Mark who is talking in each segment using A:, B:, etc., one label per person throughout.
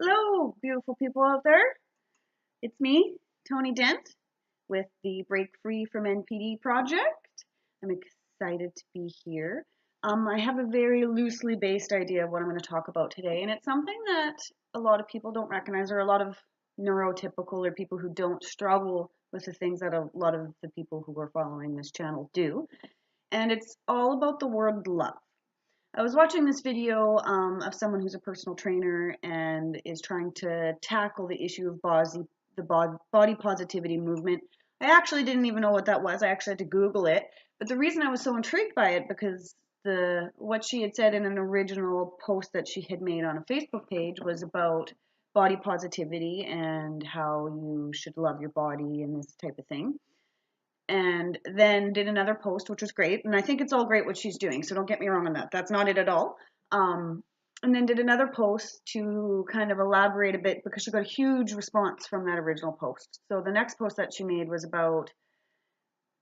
A: Hello, beautiful people out there. It's me, Tony Dent, with the Break Free from NPD project. I'm excited to be here. I have a very loosely based idea of what I'm going to talk about today, and it's something that a lot of people don't recognize, or a lot of neurotypical or people who don't struggle with the things that a lot of the people who are following this channel do. And it's all about the word love. I was watching this video of someone who's a personal trainer and is trying to tackle the issue of body positivity movement. I actually didn't even know what that was. I actually had to Google it. But the reason I was so intrigued by it because what she had said in an original post that she had made on a Facebook page was about body positivity and how you should love your body and this type of thing, and then did another post, which was great. And I think it's all great what she's doing. So don't get me wrong on that. That's not it at all. And then did another post to kind of elaborate a bit because she got a huge response from that original post. So the next post that she made was about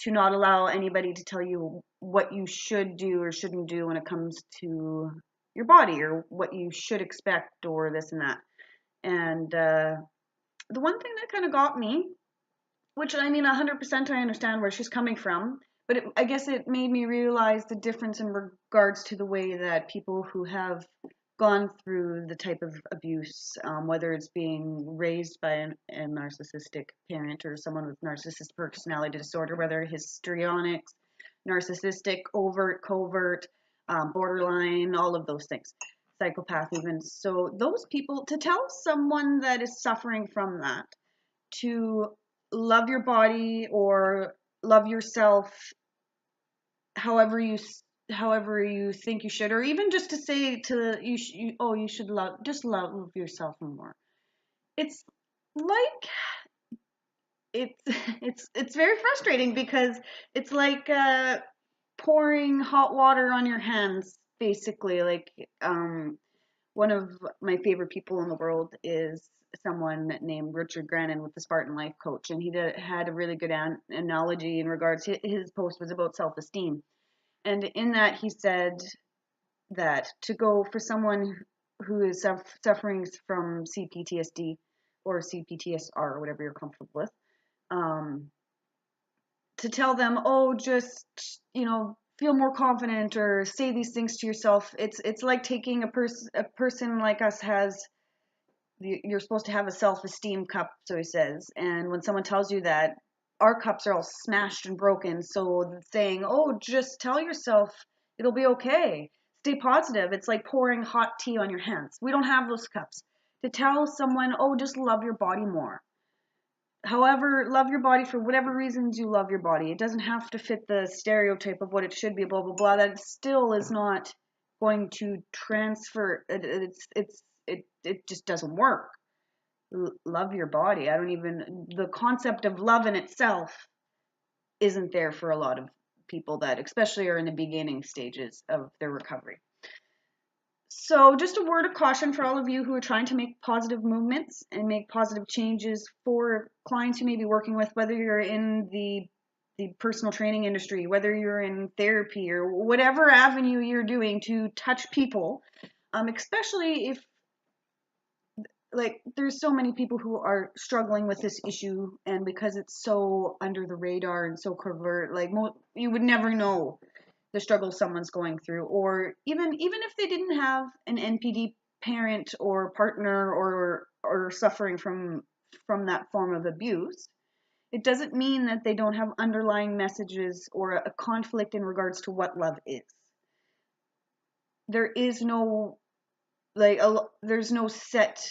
A: to not allow anybody to tell you what you should do or shouldn't do when it comes to your body or what you should expect or this and that. And the one thing that kind of got me, which I mean, 100% I understand where she's coming from, but I guess it made me realize the difference in regards to the way that people who have gone through the type of abuse, whether it's being raised by a narcissistic parent or someone with narcissistic personality disorder, whether histrionics, narcissistic, overt, covert, borderline, all of those things, psychopath even. So those people, to tell someone that is suffering from that, to love your body or love yourself however you think you should, or even just to say to you should love yourself more. It's like it's it's very frustrating because it's like pouring hot water on your hands, basically. Like one of my favorite people in the world is someone named Richard Grannon with the Spartan Life Coach, and he had a really good analogy in regards to his post was about self-esteem, and in that he said that to go for someone who is suffering from CPTSD or CPTSR or whatever you're comfortable with, um, to tell them, oh, just feel more confident or say these things to yourself. It's like taking a person like us has you're supposed to have a self-esteem cup, so he says. And when someone tells you that, our cups are all smashed and broken. So saying, oh, just tell yourself it'll be okay. Stay positive. It's like pouring hot tea on your hands. We don't have those cups. To tell someone, oh, just love your body more. However, love your body for whatever reasons you love your body. It doesn't have to fit the stereotype of what it should be, blah, blah, blah. That still is not going to transfer. It just doesn't work. Love your body. The concept of love in itself isn't there for a lot of people that especially are in the beginning stages of their recovery. So just a word of caution for all of you who are trying to make positive movements and make positive changes for clients you may be working with, whether you're in the personal training industry, whether you're in therapy or whatever avenue you're doing to touch people, especially if, like, there's so many people who are struggling with this issue, and because it's so under the radar and so covert, like you would never know the struggle someone's going through, or even if they didn't have an NPD parent or partner or suffering from that form of abuse, it doesn't mean that they don't have underlying messages or a conflict in regards to what love is. There is no there's no set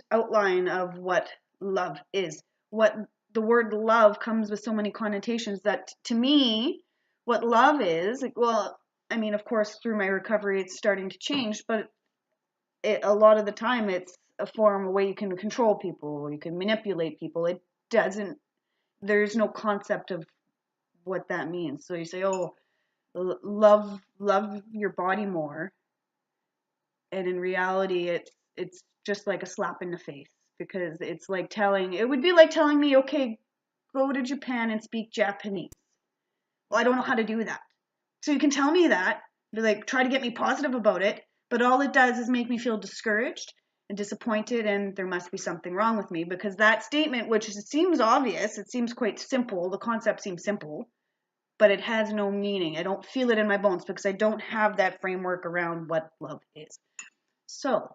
A: outline of what love is. What the word love comes with so many connotations that to me, what love is, well, I mean, of course, through my recovery, it's starting to change, but a lot of the time it's a form, a way you can control people, you can manipulate people. It doesn't, there's no concept of what that means. So you say, oh, love your body more. And in reality, it's just like a slap in the face, because it would be like telling me, okay, go to Japan and speak Japanese. Well, I don't know how to do that. So you can tell me that, be like, try to get me positive about it, but all it does is make me feel discouraged, and disappointed, and there must be something wrong with me, because that statement, which seems obvious, it seems quite simple, the concept seems simple, but it has no meaning. I don't feel it in my bones because I don't have that framework around what love is. So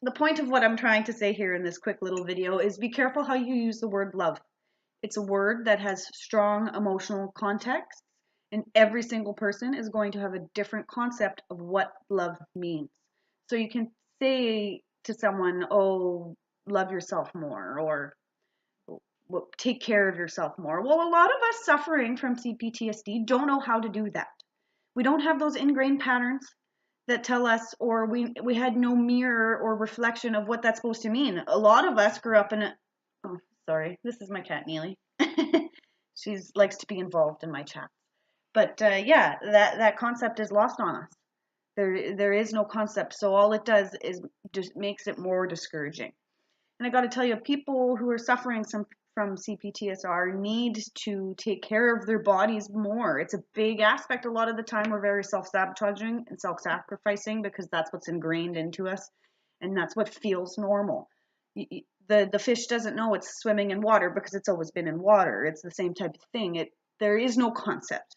A: the point of what I'm trying to say here in this quick little video is be careful how you use the word love. It's a word that has strong emotional context, and every single person is going to have a different concept of what love means. So you can say to someone, oh, love yourself more, or take care of yourself more. Well, a lot of us suffering from CPTSD don't know how to do that. We don't have those ingrained patterns that tell us, or we had no mirror or reflection of what that's supposed to mean. A lot of us grew up in a, oh, sorry, this is my cat, Neely. She likes to be involved in my chat. But yeah, that concept is lost on us. There is no concept, so all it does is just makes it more discouraging. And I got to tell you, people who are suffering from CPTSR need to take care of their bodies more. It's a big aspect. A lot of the time, we're very self-sabotaging and self-sacrificing because that's what's ingrained into us, and that's what feels normal. The fish doesn't know it's swimming in water because it's always been in water. It's the same type of thing. There is no concept.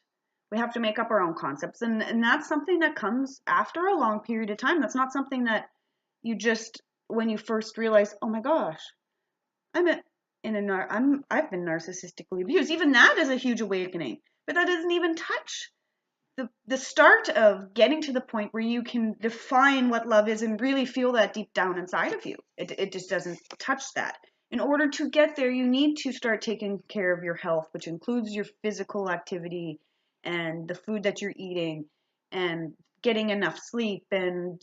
A: We have to make up our own concepts, and that's something that comes after a long period of time. That's not something that you just, when you first realize, oh my gosh, I've been narcissistically abused. Even that is a huge awakening, but that doesn't even touch the start of getting to the point where you can define what love is and really feel that deep down inside of you. It just doesn't touch that. In order to get there, you need to start taking care of your health, which includes your physical activity and the food that you're eating and getting enough sleep and,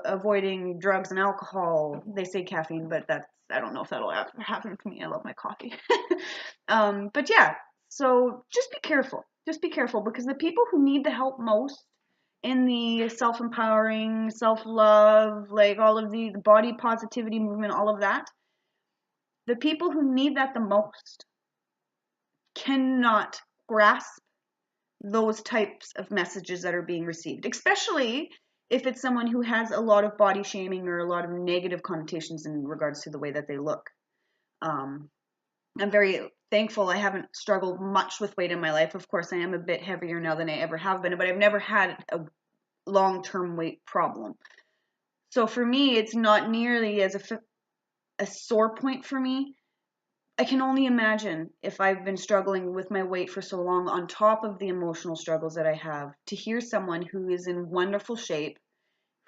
A: avoiding drugs and alcohol. They say caffeine, but I don't know if that'll ever happen to me. I love my coffee. But yeah, so just be careful. Just be careful, because the people who need the help most in the self-empowering, self-love, like all of the body positivity movement, all of that, the people who need that the most cannot grasp those types of messages that are being received, especially if it's someone who has a lot of body shaming or a lot of negative connotations in regards to the way that they look. I'm very thankful I haven't struggled much with weight in my life. Of course, I am a bit heavier now than I ever have been, but I've never had a long-term weight problem. So for me, it's not nearly as a sore point for me. I can only imagine if I've been struggling with my weight for so long, on top of the emotional struggles that I have, to hear someone who is in wonderful shape,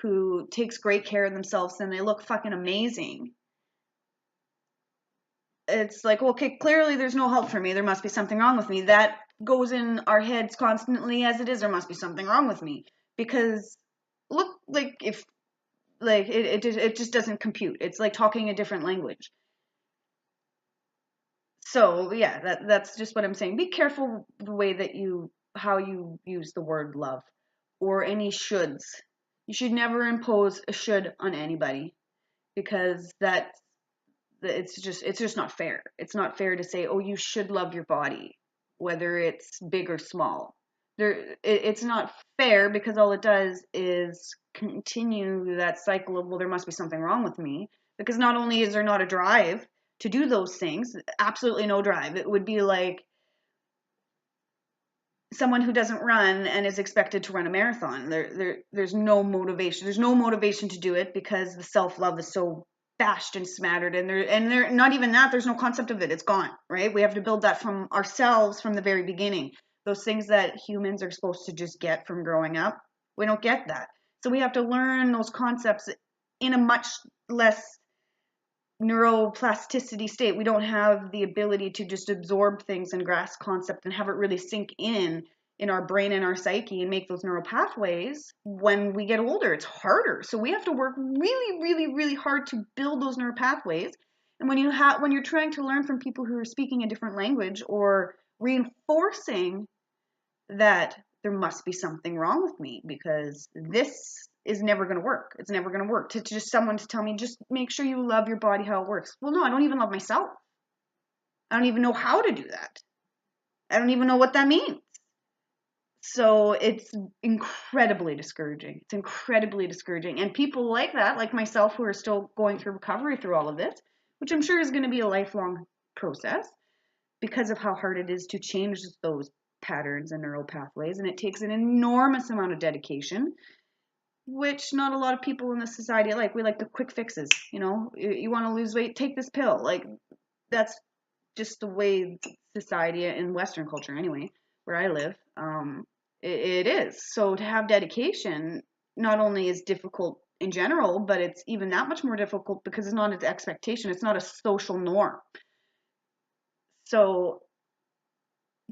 A: who takes great care of themselves, and they look fucking amazing. It's like, okay, clearly there's no help for me. There must be something wrong with me. That goes in our heads constantly as it is. There must be something wrong with me, because look, like if like it just doesn't compute. It's like talking a different language. So yeah, that's just what I'm saying. Be careful the way that how you use the word love or any shoulds. You should never impose a should on anybody, because it's just not fair. It's not fair to say, oh, you should love your body, whether it's big or small. It's not fair, because all it does is continue that cycle of, well, there must be something wrong with me, because not only is there not a drive to do those things, absolutely no drive. It would be like someone who doesn't run and is expected to run a marathon. There's no motivation. There's no motivation to do it, because the self-love is so bashed and smattered, and they're not even that. There's no concept of it. It's gone, right? We have to build that from ourselves from the very beginning. Those things that humans are supposed to just get from growing up, we don't get that. So we have to learn those concepts in a much less neuroplasticity state. We don't have the ability to just absorb things and grasp concept and have it really sink in our brain and our psyche and make those neural pathways. When we get older, it's harder. So we have to work really, really, really hard to build those neural pathways. And when you're trying to learn from people who are speaking a different language, or reinforcing that there must be something wrong with me, because this is never going to work. It's never going to work. To just someone to tell me, just make sure you love your body how it works. Well, no, I don't even love myself. I don't even know how to do that. I don't even know what that means. So it's incredibly discouraging. It's incredibly discouraging. And people like that, like myself, who are still going through recovery through all of this, which I'm sure is going to be a lifelong process because of how hard it is to change those patterns and neural pathways. And it takes an enormous amount of dedication, which not a lot of people in this society like. We like the quick fixes. You want to lose weight, take this pill. Like, that's just the way society in Western culture, anyway, where I live, it is. So to have dedication not only is difficult in general, but it's even that much more difficult because it's not an expectation. It's not a social norm. So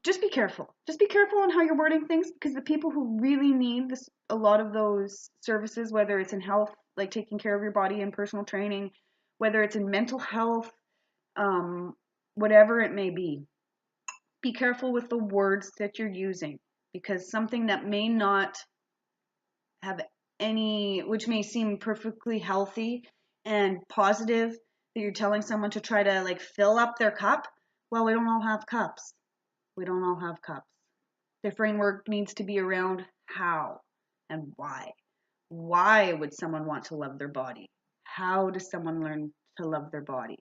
A: just be careful. Just be careful on how you're wording things, because the people who really need this, a lot of those services, whether it's in health, like taking care of your body and personal training, whether it's in mental health, um, whatever it may be careful with the words that you're using, because something that may not have which may seem perfectly healthy and positive, that you're telling someone to try to like fill up their cup. Well, we don't all have cups. We don't all have cups. The framework needs to be around how and why. Why would someone want to love their body? How does someone learn to love their body?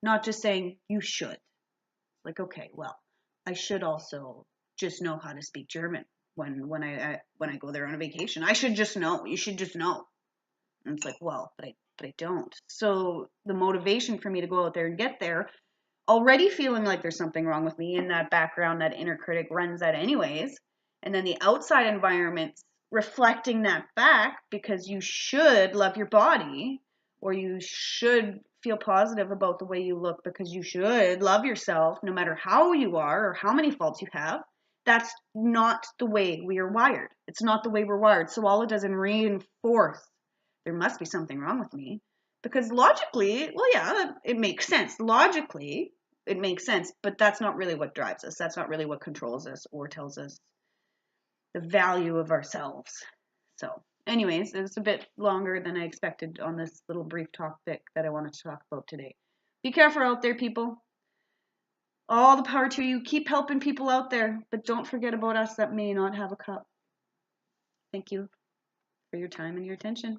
A: Not just saying you should. Like, okay, well, I should also just know how to speak German when I go there on a vacation. I should just know. You should just know. And it's like, well, but I don't. So the motivation for me to go out there and get there, already feeling like there's something wrong with me in that background, that inner critic runs that anyways. And then the outside environment reflecting that back, because you should love your body, or you should feel positive about the way you look, because you should love yourself no matter how you are or how many faults you have. That's not the way we are wired. It's not the way we're wired. So all it does is reinforce there must be something wrong with me. Because logically, well, yeah, it makes sense. Logically, it makes sense, but that's not really what drives us. That's not really what controls us or tells us the value of ourselves. So, anyways, it's a bit longer than I expected on this little brief topic that I wanted to talk about today. Be careful out there, people. All the power to you. Keep helping people out there, but don't forget about us that may not have a cup. Thank you for your time and your attention.